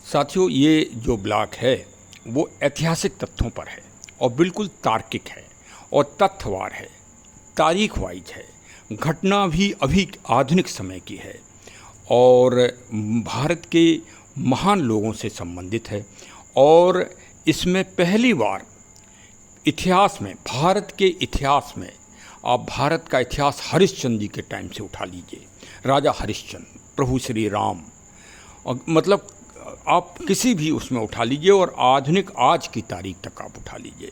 साथियों, ये जो ब्लॉग है वो ऐतिहासिक तथ्यों पर है और बिल्कुल तार्किक है और तथ्यवार है, तारीख वाइज है। घटना भी अभी आधुनिक समय की है और भारत के महान लोगों से संबंधित है। और इसमें पहली बार इतिहास में, भारत के इतिहास में, आप भारत का इतिहास हरिश्चंद्र जी के टाइम से उठा लीजिए, राजा हरिश्चंद्र, प्रभु श्री राम, और मतलब आप किसी भी उसमें उठा लीजिए और आधुनिक आज की तारीख तक आप उठा लीजिए।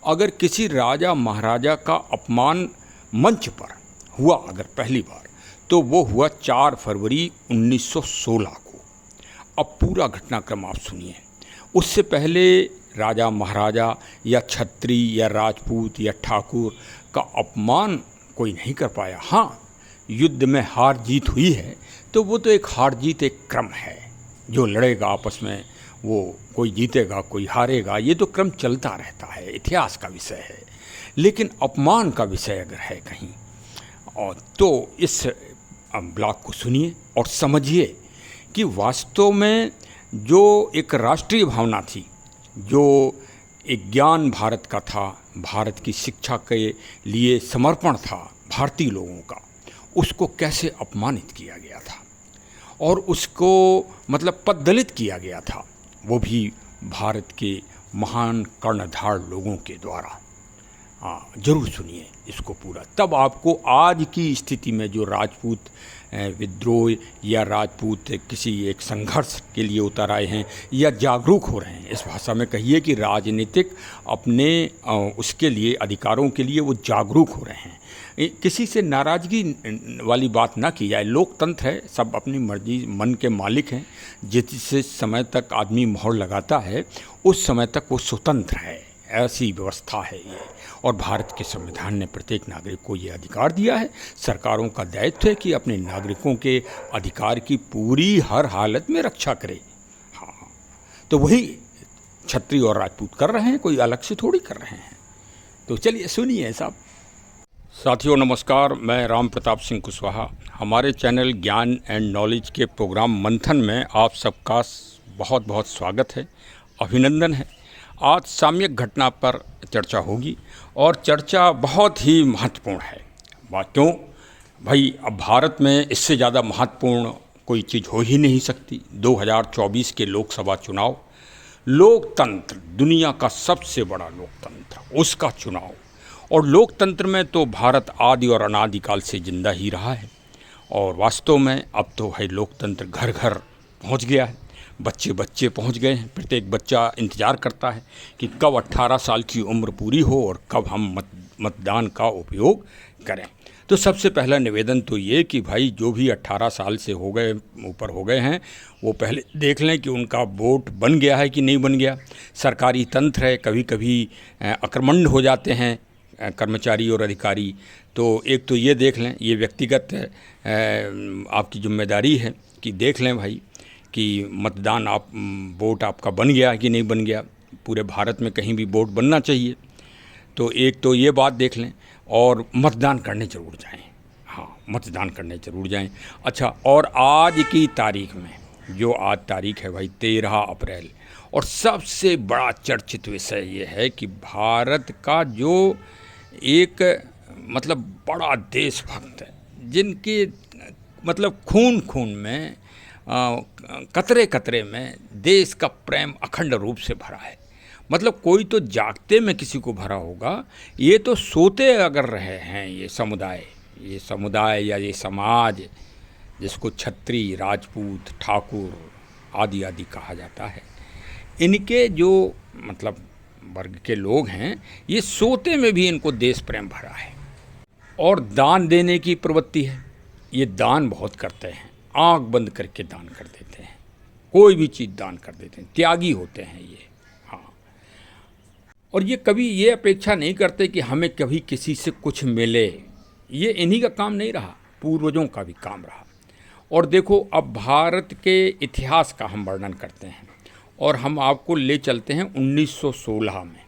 अगर किसी राजा महाराजा का अपमान मंच पर हुआ अगर पहली बार, तो वो हुआ 4 फरवरी 1916 को। अब पूरा घटनाक्रम आप सुनिए। उससे पहले राजा महाराजा या छत्री या राजपूत या ठाकुर का अपमान कोई नहीं कर पाया। हाँ, युद्ध में हार जीत हुई है तो वो तो एक हार जीत एक क्रम है, जो लड़ेगा आपस में वो कोई जीतेगा कोई हारेगा, ये तो क्रम चलता रहता है, इतिहास का विषय है। लेकिन अपमान का विषय अगर है कहीं और तो इस ब्लॉग को सुनिए और समझिए कि वास्तव में जो एक राष्ट्रीय भावना थी, जो एक ज्ञान भारत का था, भारत की शिक्षा के लिए समर्पण था भारतीय लोगों का, उसको कैसे अपमानित किया गया था और उसको मतलब पददलित किया गया था, वो भी भारत के महान कर्णधार लोगों के द्वारा। जरूर सुनिए इसको पूरा, तब आपको आज की स्थिति में जो राजपूत विद्रोह या राजपूत किसी एक संघर्ष के लिए उतर आए हैं या जागरूक हो रहे हैं, इस भाषा में कहिए कि राजनीतिक अपने उसके लिए, अधिकारों के लिए वो जागरूक हो रहे हैं। किसी से नाराज़गी वाली ना ना की जाए। लोकतंत्र है, सब अपनी मर्जी मन के मालिक हैं। जिस समय तक आदमी मोहर लगाता है उस समय तक वो स्वतंत्र है, ऐसी व्यवस्था है ये। और भारत के संविधान ने प्रत्येक नागरिक को ये अधिकार दिया है। सरकारों का दायित्व है कि अपने नागरिकों के अधिकार की पूरी हर हालत में रक्षा करे। हाँ, तो वही छत्री और राजपूत कर रहे हैं, कोई अलग से थोड़ी कर रहे हैं। तो चलिए सुनिए साहब। साथियों नमस्कार, मैं राम प्रताप सिंह कुशवाहा। हमारे चैनल ज्ञान एंड नॉलेज के प्रोग्राम मंथन में आप सबका बहुत बहुत स्वागत है, अभिनंदन है। आज सामयिक घटना पर चर्चा होगी और चर्चा बहुत ही महत्वपूर्ण है। बात क्यों भाई, अब भारत में इससे ज़्यादा महत्वपूर्ण कोई चीज़ हो ही नहीं सकती। 2024 के लोकसभा चुनाव, लोकतंत्र, दुनिया का सबसे बड़ा लोकतंत्र, उसका चुनाव। और लोकतंत्र में तो भारत आदि और अनादिकाल से जिंदा ही रहा है और वास्तव में अब तो है लोकतंत्र घर घर पहुंच गया है, बच्चे बच्चे पहुंच गए हैं। प्रत्येक बच्चा इंतज़ार करता है कि कब 18 साल की उम्र पूरी हो और कब हम मतदान का उपयोग करें। तो सबसे पहला निवेदन तो ये कि भाई जो भी 18 साल से हो गए, ऊपर हो गए हैं, वो पहले देख लें कि उनका वोट बन गया है कि नहीं बन गया। सरकारी तंत्र है, कभी कभी अक्रमण्ड हो जाते हैं कर्मचारी और अधिकारी, तो एक तो ये देख लें, ये व्यक्तिगत आपकी जिम्मेदारी है कि देख लें भाई कि मतदान आप वोट आपका बन गया कि नहीं बन गया। पूरे भारत में कहीं भी वोट बनना चाहिए, तो एक तो ये बात देख लें और मतदान करने ज़रूर जाएं। हाँ, मतदान करने ज़रूर जाएं। अच्छा, और आज की तारीख में, जो आज तारीख है भाई 13 अप्रैल, और सबसे बड़ा चर्चित विषय ये है कि भारत का जो एक मतलब बड़ा देशभक्त है, जिनके मतलब खून खून में, कतरे कतरे में देश का प्रेम अखंड रूप से भरा है। मतलब कोई तो जागते में किसी को भरा होगा, ये तो सोते अगर रहे हैं ये समुदाय या ये समाज, जिसको छत्री, राजपूत, ठाकुर आदि आदि कहा जाता है, इनके जो मतलब वर्ग के लोग हैं, ये सोते में भी इनको देश प्रेम भरा है। और दान देने की प्रवृत्ति है, ये दान बहुत करते हैं, आंख बंद करके दान कर देते हैं, कोई भी चीज़ दान कर देते हैं, त्यागी होते हैं ये। हाँ, और ये कभी ये अपेक्षा नहीं करते कि हमें कभी किसी से कुछ मिले। ये इन्हीं का काम नहीं रहा, पूर्वजों का भी काम रहा। और देखो, अब भारत के इतिहास का हम वर्णन करते हैं और हम आपको ले चलते हैं 1916 में।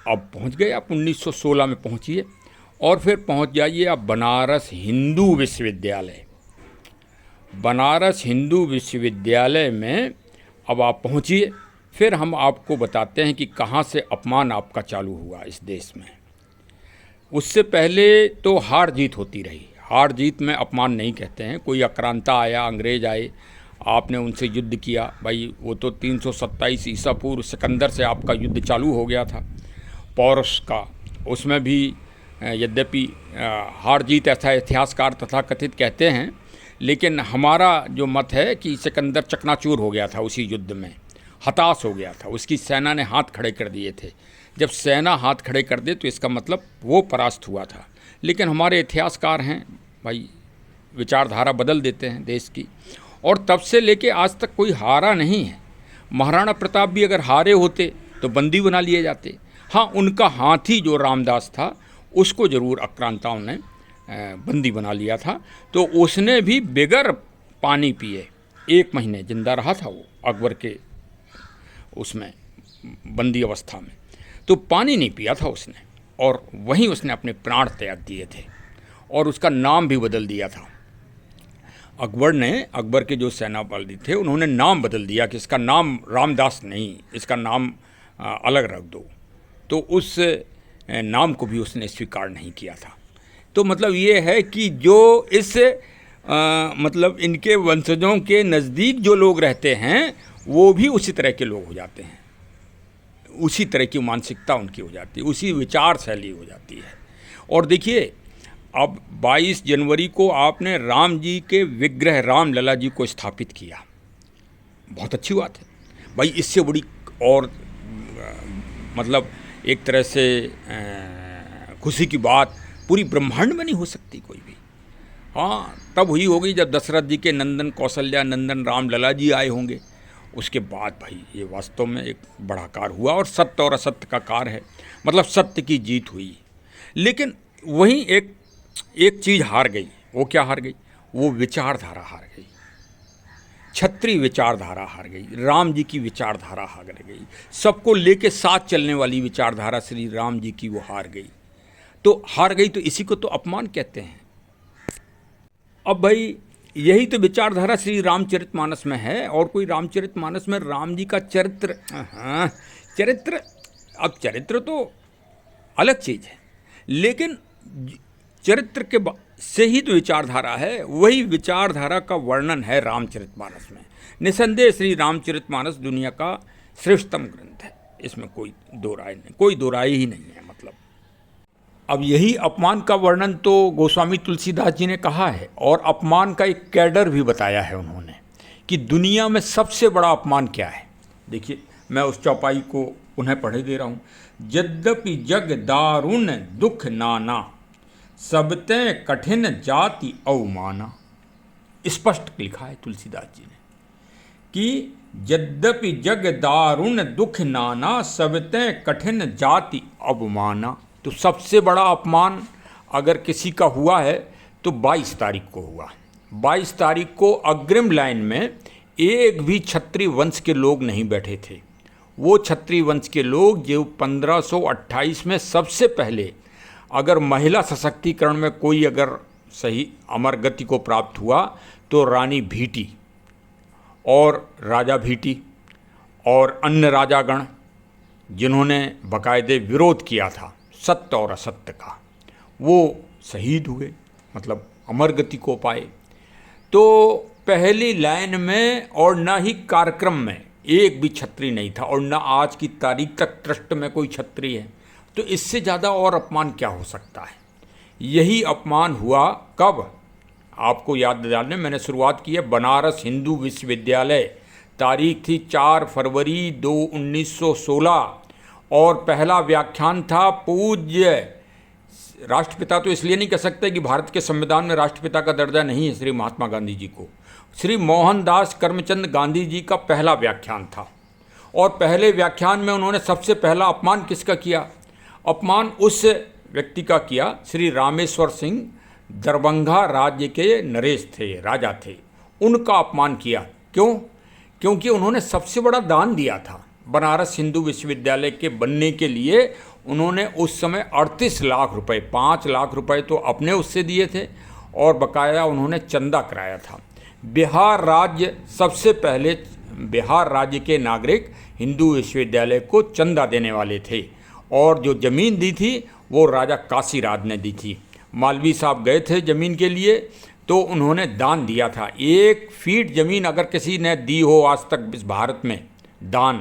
अब पहुंच गए आप 1916 में पहुंचिए और फिर पहुंच जाइए आप बनारस हिंदू विश्वविद्यालय। बनारस हिंदू विश्वविद्यालय में अब आप पहुंचिए, फिर हम आपको बताते हैं कि कहाँ से अपमान आपका चालू हुआ इस देश में। उससे पहले तो हार जीत होती रही। हार जीत में अपमान नहीं कहते हैं। कोई आक्रांता आया, अंग्रेज आए, आपने उनसे युद्ध किया, भाई वो तो 327 ईसा पूर्व सिकंदर से आपका युद्ध चालू हो गया था पौरस का। उसमें भी यद्यपि हार जीत ऐसा इतिहासकार तथा कथित कहते हैं, लेकिन हमारा जो मत है कि सिकंदर चकनाचूर हो गया था उसी युद्ध में, हताश हो गया था, उसकी सेना ने हाथ खड़े कर दिए थे। जब सेना हाथ खड़े कर दे तो इसका मतलब वो परास्त हुआ था। लेकिन हमारे इतिहासकार हैं भाई, विचारधारा बदल देते हैं देश की, और तब से लेके आज तक कोई हारा नहीं है। महाराणा प्रताप भी अगर हारे होते तो बंदी बना लिए जाते। हाँ, उनका हाथी जो रामदास था उसको ज़रूर आक्रांताओं ने बंदी बना लिया था, तो उसने भी बगैर पानी पिए 1 महीने जिंदा रहा था वो अकबर के उसमें बंदी अवस्था में। तो पानी नहीं पिया था उसने, और वहीं उसने अपने प्राण त्याग दिए थे, और उसका नाम भी बदल दिया था। अकबर ने, अकबर के जो सेनापति थे उन्होंने नाम बदल दिया कि इसका नाम रामदास नहीं, इसका नाम अलग रख दो। तो उस नाम को भी उसने स्वीकार नहीं किया था। तो मतलब ये है कि जो इस मतलब इनके वंशजों के नज़दीक जो लोग रहते हैं वो भी उसी तरह के लोग हो जाते हैं, उसी तरह की मानसिकता उनकी हो जाती है, उसी विचार शैली हो जाती है। और देखिए, अब 22 जनवरी को आपने राम जी के विग्रह रामलला जी को स्थापित किया, बहुत अच्छी बात है भाई। इससे बड़ी और मतलब एक तरह से खुशी की बात पूरी ब्रह्मांड में नहीं हो सकती कोई भी। हाँ, तब हुई होगी जब दशरथ जी के नंदन कौशल्या नंदन रामलला जी आए होंगे। उसके बाद भाई ये वास्तव में एक बड़ा कार्य हुआ, और सत्य और असत्य का कार्य है, मतलब सत्य की जीत हुई। लेकिन वहीं एक चीज़ हार गई। वो क्या हार गई? वो विचारधारा हार गई, क्षत्रिय विचारधारा हार गई, राम जी की विचारधारा हार गई, सबको लेके साथ चलने वाली विचारधारा श्री राम जी की वो हार गई। तो हार गई तो इसी को तो अपमान कहते हैं। अब भाई यही तो विचारधारा श्री रामचरितमानस में है, और कोई रामचरितमानस में राम जी का चरित्र, हाँ चरित्र, अब चरित्र तो अलग चीज़ है, लेकिन चरित्र के से ही तो विचारधारा है। वही विचारधारा का वर्णन है रामचरितमानस में। निसंदेह श्री रामचरितमानस दुनिया का श्रेष्ठतम ग्रंथ है, इसमें कोई दो राय नहीं, कोई दो राय ही नहीं है। मतलब अब यही अपमान का वर्णन तो गोस्वामी तुलसीदास जी ने कहा है, और अपमान का एक कैडर भी बताया है उन्होंने कि दुनिया में सबसे बड़ा अपमान क्या है। देखिए, मैं उस चौपाई को उन्हें पढ़े दे रहा हूँ। यद्यपि जग दारुण दुख नाना, सबते कठिन जाति अवमाना। स्पष्ट लिखा है तुलसीदास जी ने कि यद्यपि जग दारुण दुख नाना, सबते कठिन जाति अवमाना। तो सबसे बड़ा अपमान अगर किसी का हुआ है तो 22 तारीख को हुआ। 22 तारीख को अग्रिम लाइन में एक भी क्षत्रिय वंश के लोग नहीं बैठे थे। वो क्षत्रिय वंश के लोग जो 1528 में सबसे पहले अगर महिला सशक्तिकरण में कोई अगर सही अमर गति को प्राप्त हुआ तो रानी भीटी और राजा भीटी और अन्य राजागण, जिन्होंने बाकायदे विरोध किया था सत्य और असत्य का, वो शहीद हुए, मतलब अमर गति को पाए। तो पहली लाइन में और न ही कार्यक्रम में एक भी क्षत्रिय नहीं था, और न आज की तारीख तक ट्रस्ट में कोई क्षत्रिय है। तो इससे ज़्यादा और अपमान क्या हो सकता है। यही अपमान हुआ कब, आपको याद दिलाने मैंने शुरुआत की है। बनारस हिंदू विश्वविद्यालय, तारीख थी 4 फरवरी 1916, और पहला व्याख्यान था पूज्य राष्ट्रपिता, तो इसलिए नहीं कह सकते कि भारत के संविधान में राष्ट्रपिता का दर्जा नहीं है श्री महात्मा गांधी जी को, श्री मोहनदास करमचंद गांधी जी का पहला व्याख्यान था। और पहले व्याख्यान में उन्होंने सबसे पहला अपमान किसका किया? अपमान उस व्यक्ति का किया, श्री रामेश्वर सिंह, दरभंगा राज्य के नरेश थे, राजा थे, उनका अपमान किया। क्यों? क्योंकि उन्होंने सबसे बड़ा दान दिया था। बनारस हिंदू विश्वविद्यालय के बनने के लिए उन्होंने उस समय 38 लाख रुपए, 5 लाख रुपए तो अपने उससे दिए थे, और बकाया उन्होंने चंदा कराया था। बिहार राज्य सबसे पहले बिहार राज्य के नागरिक हिंदू विश्वविद्यालय को चंदा देने वाले थे, और जो ज़मीन दी थी वो राजा काशीराज ने दी थी। मालवी साहब गए थे ज़मीन के लिए, तो उन्होंने दान दिया था। 1 फीट ज़मीन अगर किसी ने दी हो आज तक इस भारत में दान,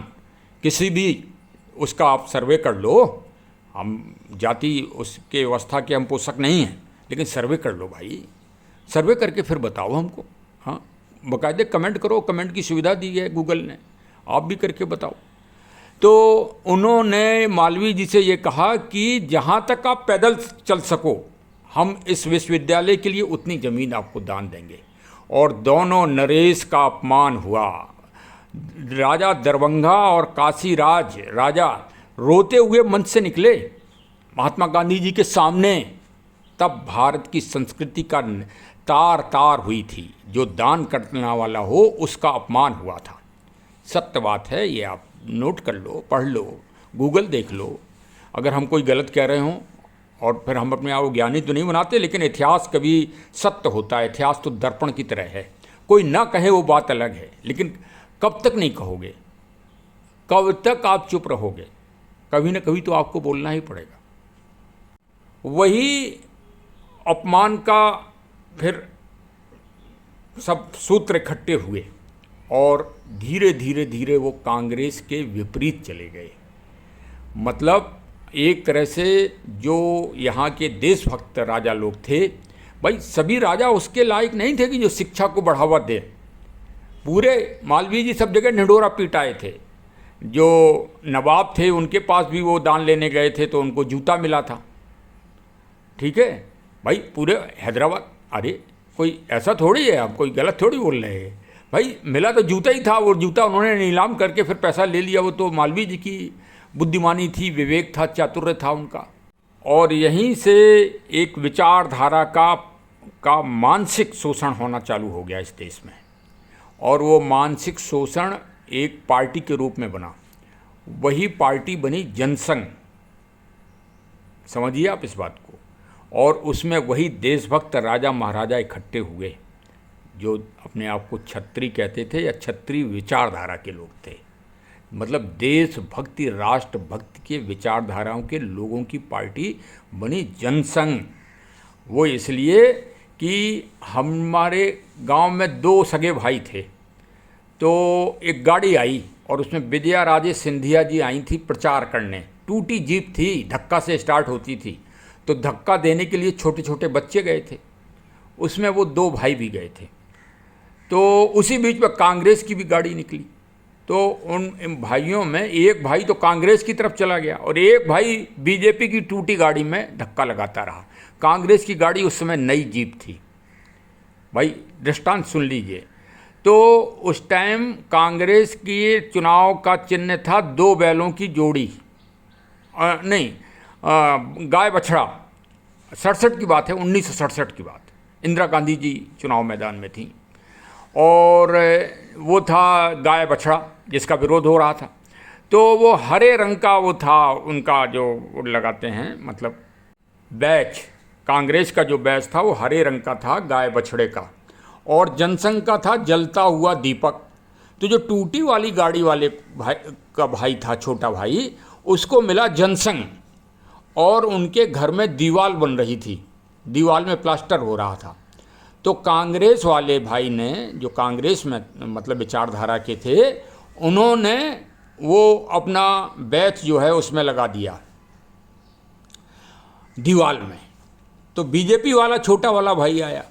किसी भी, उसका आप सर्वे कर लो। हम जाति उसके व्यवस्था के हम पोषक नहीं हैं, लेकिन सर्वे कर लो भाई, सर्वे करके फिर बताओ हमको। हाँ, बाकायदे कमेंट करो, कमेंट की सुविधा दी है गूगल ने, आप भी करके बताओ। तो उन्होंने मालवीय जी से ये कहा कि जहाँ तक आप पैदल चल सको हम इस विश्वविद्यालय के लिए उतनी ज़मीन आपको दान देंगे। और दोनों नरेश का अपमान हुआ। राजा दरभंगा और काशीराज राजा रोते हुए मंच से निकले महात्मा गांधी जी के सामने। तब भारत की संस्कृति का तार तार हुई थी। जो दान करने वाला हो उसका अपमान हुआ था। सत्य बात है, ये आप नोट कर लो, पढ़ लो, गूगल देख लो। अगर हम कोई गलत कह रहे हों, और फिर हम अपने आप को ज्ञानी तो नहीं बनाते, लेकिन इतिहास कभी सत्य होता है। इतिहास तो दर्पण की तरह है, कोई ना कहे वो बात अलग है, लेकिन कब तक नहीं कहोगे, कब तक आप चुप रहोगे? कभी ना कभी तो आपको बोलना ही पड़ेगा। वही अपमान का फिर सब सूत्र इकट्ठे हुए और धीरे धीरे धीरे वो कांग्रेस के विपरीत चले गए। मतलब एक तरह से जो यहाँ के देशभक्त राजा लोग थे, भाई सभी राजा उसके लायक नहीं थे कि जो शिक्षा को बढ़ावा दे। पूरे मालवीय जी सब जगह ढिंढोरा पीटाए थे। जो नवाब थे उनके पास भी वो दान लेने गए थे तो उनको जूता मिला था। ठीक है भाई, पूरे हैदराबाद, अरे कोई ऐसा थोड़ी है, आप कोई गलत थोड़ी बोल रहे हैं भाई, मिला तो जूता ही था। वो जूता उन्होंने नीलाम करके फिर पैसा ले लिया। वो तो मालवीय जी की बुद्धिमानी थी, विवेक था, चातुर्य था उनका। और यहीं से एक विचारधारा का मानसिक शोषण होना चालू हो गया इस देश में। और वो मानसिक शोषण एक पार्टी के रूप में बना। वही पार्टी बनी जनसंघ, समझिए आप इस बात को। और उसमें वही देशभक्त राजा महाराजा इकट्ठे हुए जो अपने आप को क्षत्रिय कहते थे या क्षत्रिय विचारधारा के लोग थे। मतलब देशभक्ति, राष्ट्रभक्ति के विचारधाराओं के लोगों की पार्टी बनी जनसंघ। वो इसलिए कि हमारे गांव में 2 सगे भाई थे, तो एक गाड़ी आई और उसमें विजया राजे सिंधिया जी आई थी प्रचार करने। टूटी जीप थी, धक्का से स्टार्ट होती थी, तो धक्का देने के लिए छोटे छोटे बच्चे गए थे। उसमें वो 2 भाई भी गए थे। तो उसी बीच में कांग्रेस की भी गाड़ी निकली। तो उन भाइयों में एक भाई तो कांग्रेस की तरफ चला गया और एक भाई बीजेपी की टूटी गाड़ी में धक्का लगाता रहा। कांग्रेस की गाड़ी उस समय नई जीप थी। भाई दृष्टांत सुन लीजिए। तो उस टाइम कांग्रेस के चुनाव का चिन्ह था 2 बैलों की जोड़ी, गाय बछड़ा। 67 की बात है, 1967 की बात। इंदिरा गांधी जी चुनाव मैदान में थी और वो था गाय बछड़ा जिसका विरोध हो रहा था। तो वो हरे रंग का वो था उनका जो लगाते हैं, मतलब बैच, कांग्रेस का जो बैच था वो हरे रंग का था, गाय बछड़े का। और जनसंघ का था जलता हुआ दीपक। तो जो टूटी वाली गाड़ी वाले भाई था, छोटा भाई, उसको मिला जनसंघ। और उनके घर में दीवार बन रही थी, दीवार में प्लास्टर हो रहा था। तो कांग्रेस वाले भाई ने, जो कांग्रेस में मतलब विचारधारा के थे, उन्होंने वो अपना बैच जो है उसमें लगा दिया दीवार में। तो बीजेपी वाला छोटा वाला भाई आया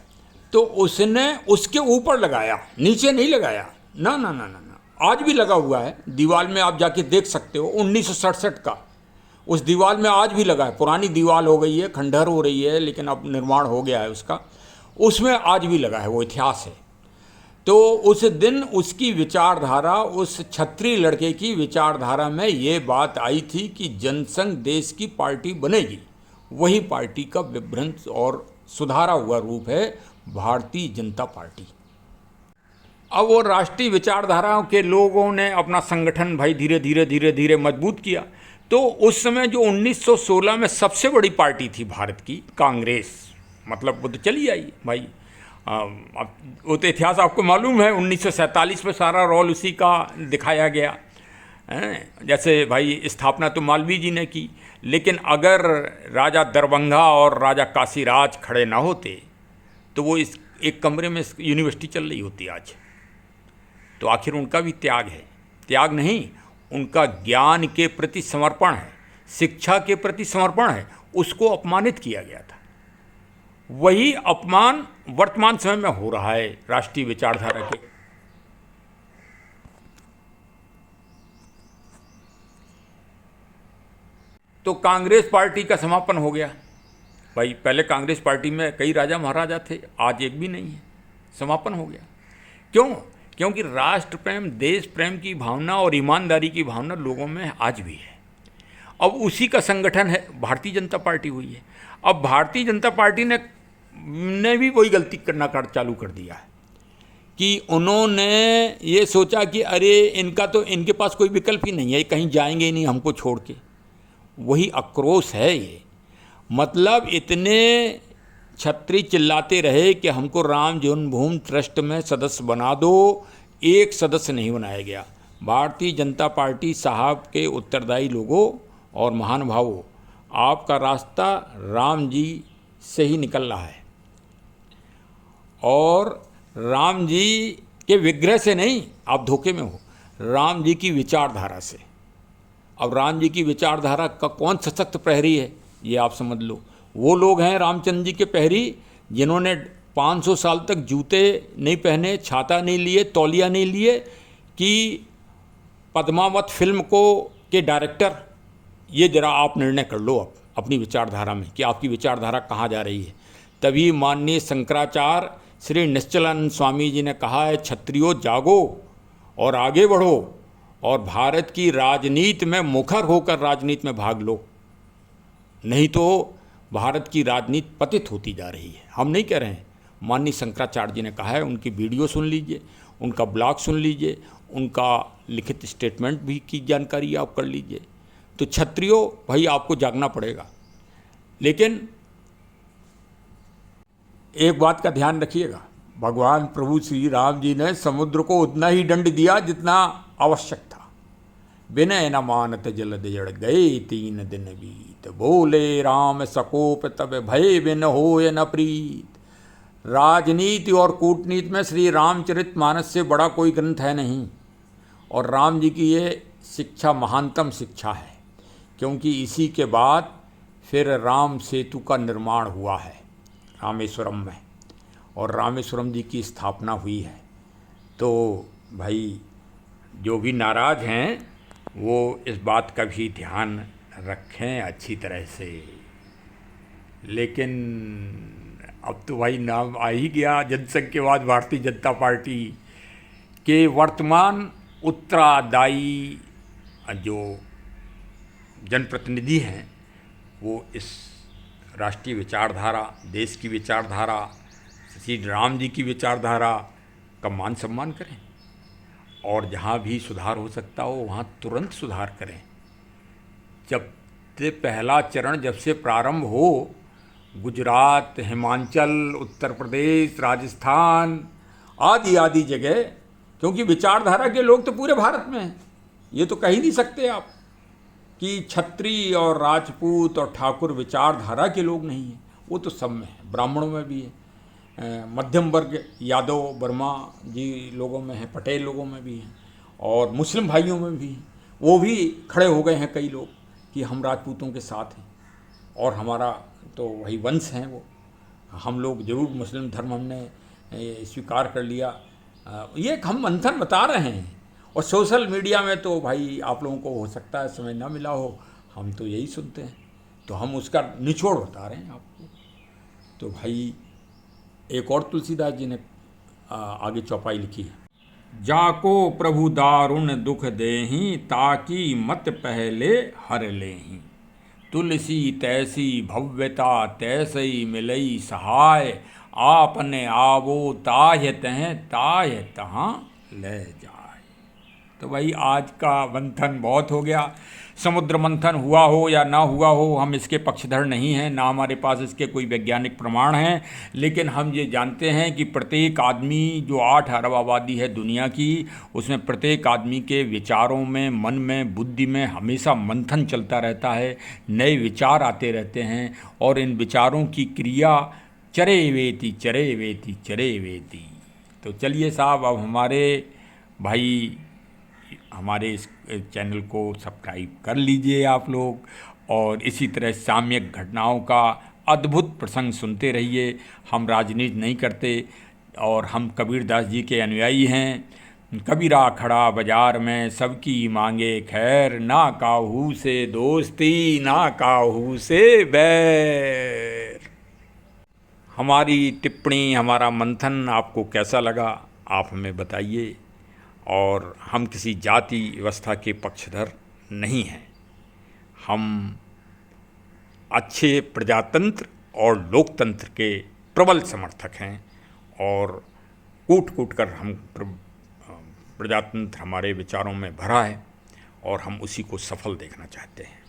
तो उसने उसके ऊपर लगाया, नीचे नहीं लगाया। ना ना ना ना ना, आज भी लगा हुआ है दीवार में, आप जाके देख सकते हो। 1967 का उस दीवार में आज भी लगा है। पुरानी दीवार हो गई है, खंडहर हो रही है, लेकिन अब निर्माण हो गया है उसका। उसमें आज भी लगा है, वो इतिहास है। तो उस दिन उसकी विचारधारा, उस क्षत्रिय लड़के की विचारधारा में ये बात आई थी कि जनसंघ देश की पार्टी बनेगी। वही पार्टी का विभ्रंश और सुधारा हुआ रूप है भारतीय जनता पार्टी। अब वो राष्ट्रीय विचारधाराओं के लोगों ने अपना संगठन भाई धीरे धीरे धीरे धीरे मजबूत किया। तो उस समय जो 1916 में सबसे बड़ी पार्टी थी भारत की, कांग्रेस, मतलब वो तो चली आई भाई। अब वो तो इतिहास आपको मालूम है, 1947 में सारा रोल उसी का दिखाया गया हैं। जैसे भाई स्थापना तो मालवीय जी ने की, लेकिन अगर राजा दरभंगा और राजा काशीराज खड़े ना होते तो वो इस एक कमरे में यूनिवर्सिटी चल रही होती आज। तो आखिर उनका भी त्याग है, त्याग नहीं, उनका ज्ञान के प्रति समर्पण है, शिक्षा के प्रति समर्पण है, उसको अपमानित किया गया था। वही अपमान वर्तमान समय में हो रहा है राष्ट्रीय विचारधारा के। तो कांग्रेस पार्टी का समापन हो गया भाई। पहले कांग्रेस पार्टी में कई राजा महाराजा थे, आज एक भी नहीं है, समापन हो गया। क्यों? क्योंकि राष्ट्र प्रेम, देश प्रेम की भावना और ईमानदारी की भावना लोगों में आज भी है। अब उसी का संगठन है भारतीय जनता पार्टी हुई है। अब भारतीय जनता पार्टी ने भी वही गलती करना चालू कर दिया है कि उन्होंने ये सोचा कि अरे इनका तो, इनके पास कोई विकल्प ही नहीं है, कहीं जाएंगे ही नहीं हमको छोड़ के। वही आक्रोश है ये। मतलब इतने छत्री चिल्लाते रहे कि हमको राम जन्मभूमि ट्रस्ट में सदस्य बना दो, एक सदस्य नहीं बनाया गया। भारतीय जनता पार्टी साहब के उत्तरदायी लोगों और महानुभावों, आपका रास्ता राम जी से ही निकल रहा है, और राम जी के विग्रह से नहीं, आप धोखे में हो, राम जी की विचारधारा से। अब राम जी की विचारधारा का कौन सशक्त प्रहरी है ये आप समझ लो। वो लोग हैं रामचंद्र जी के प्रहरी जिन्होंने 500 साल तक जूते नहीं पहने, छाता नहीं लिए, तौलिया नहीं लिए, कि पद्मावत फिल्म के डायरेक्टर, ये जरा आप निर्णय कर लो अब अपनी विचारधारा में कि आपकी विचारधारा कहाँ जा रही है। तभी माननीय शंकराचार्य श्री निश्चलानंद स्वामी जी ने कहा है, क्षत्रियो जागो और आगे बढ़ो और भारत की राजनीति में मुखर होकर राजनीति में भाग लो, नहीं तो भारत की राजनीति पतित होती जा रही है। हम नहीं कह रहे हैं, माननीय शंकराचार्य जी ने कहा है। उनकी वीडियो सुन लीजिए, उनका ब्लॉग सुन लीजिए, उनका लिखित स्टेटमेंट भी की जानकारी आप कर लीजिए। तो क्षत्रियो भाई आपको जागना पड़ेगा। लेकिन एक बात का ध्यान रखिएगा, भगवान प्रभु श्री राम जी ने समुद्र को उतना ही दंड दिया जितना आवश्यक था। विनय न मानत जलद जड़ गए 3 दिन बीत, बोले राम सकोप तब भय बिन होय न प्रीत। राजनीति और कूटनीति में श्री रामचरितमानस से बड़ा कोई ग्रंथ है नहीं, और राम जी की ये शिक्षा महानतम शिक्षा है, क्योंकि इसी के बाद फिर राम सेतु का निर्माण हुआ है रामेश्वरम में, और रामेश्वरम जी की स्थापना हुई है। तो भाई जो भी नाराज़ हैं वो इस बात का भी ध्यान रखें अच्छी तरह से। लेकिन अब तो भाई नाम आ ही गया जनसंघवाद भारतीय जनता पार्टी के वर्तमान उत्तरादायी जो जनप्रतिनिधि हैं, वो इस राष्ट्रीय विचारधारा, देश की विचारधारा, श्री राम जी की विचारधारा का मान सम्मान करें, और जहाँ भी सुधार हो सकता हो वहाँ तुरंत सुधार करें। जब से पहला चरण जब से प्रारंभ हो, गुजरात, हिमाचल, उत्तर प्रदेश, राजस्थान आदि आदि जगह, क्योंकि विचारधारा के लोग तो पूरे भारत में हैं, ये तो कह ही नहीं सकते आप कि क्षत्रिय और राजपूत और ठाकुर विचारधारा के लोग नहीं हैं। वो तो सब में है, ब्राह्मणों में भी है, मध्यम वर्ग यादव वर्मा जी लोगों में है, पटेल लोगों में भी हैं, और मुस्लिम भाइयों में भी हैं। वो भी खड़े हो गए हैं कई लोग कि हम राजपूतों के साथ हैं और हमारा तो वही वंश हैं, वो हम लोग जरूर मुस्लिम धर्म हमने स्वीकार कर लिया। ये हम मंथन बता रहे हैं, और सोशल मीडिया में तो भाई आप लोगों को हो सकता है समय ना मिला हो, हम तो यही सुनते हैं, तो हम उसका निचोड़ बता रहे हैं आपको। तो भाई एक और तुलसीदास जी ने आगे चौपाई लिखी है, जाको प्रभु दारुण दुख देहि, ताकि मत पहले हर लेहि। तुलसी तैसी भव्यता तैसई मिलई सहाय, आपने आवो ताह्य तह तहाँ ले जाए। तो भाई आज का मंथन बहुत हो गया। समुद्र मंथन हुआ हो या ना हुआ हो, हम इसके पक्षधर नहीं हैं, ना हमारे पास इसके कोई वैज्ञानिक प्रमाण हैं। लेकिन हम ये जानते हैं कि प्रत्येक आदमी, जो 8 अरब आबादी है दुनिया की, उसमें प्रत्येक आदमी के विचारों में, मन में, बुद्धि में हमेशा मंथन चलता रहता है। नए विचार आते रहते हैं और इन विचारों की क्रिया चरे वेति चरे वेति चरे वेति। तो चलिए साहब, अब हमारे भाई हमारे इस चैनल को सब्सक्राइब कर लीजिए आप लोग, और इसी तरह सामयिक घटनाओं का अद्भुत प्रसंग सुनते रहिए। हम राजनीति नहीं करते और हम कबीरदास जी के अनुयायी हैं। कबीरा खड़ा बाजार में सबकी मांगे खैर, ना काहू से दोस्ती ना काहू से बैर। हमारी टिप्पणी, हमारा मंथन आपको कैसा लगा, आप हमें बताइए। और हम किसी जाति व्यवस्था के पक्षधर नहीं हैं। हम अच्छे प्रजातंत्र और लोकतंत्र के प्रबल समर्थक हैं, और कूट कूट कर हम प्रजातंत्र हमारे विचारों में भरा है और हम उसी को सफल देखना चाहते हैं।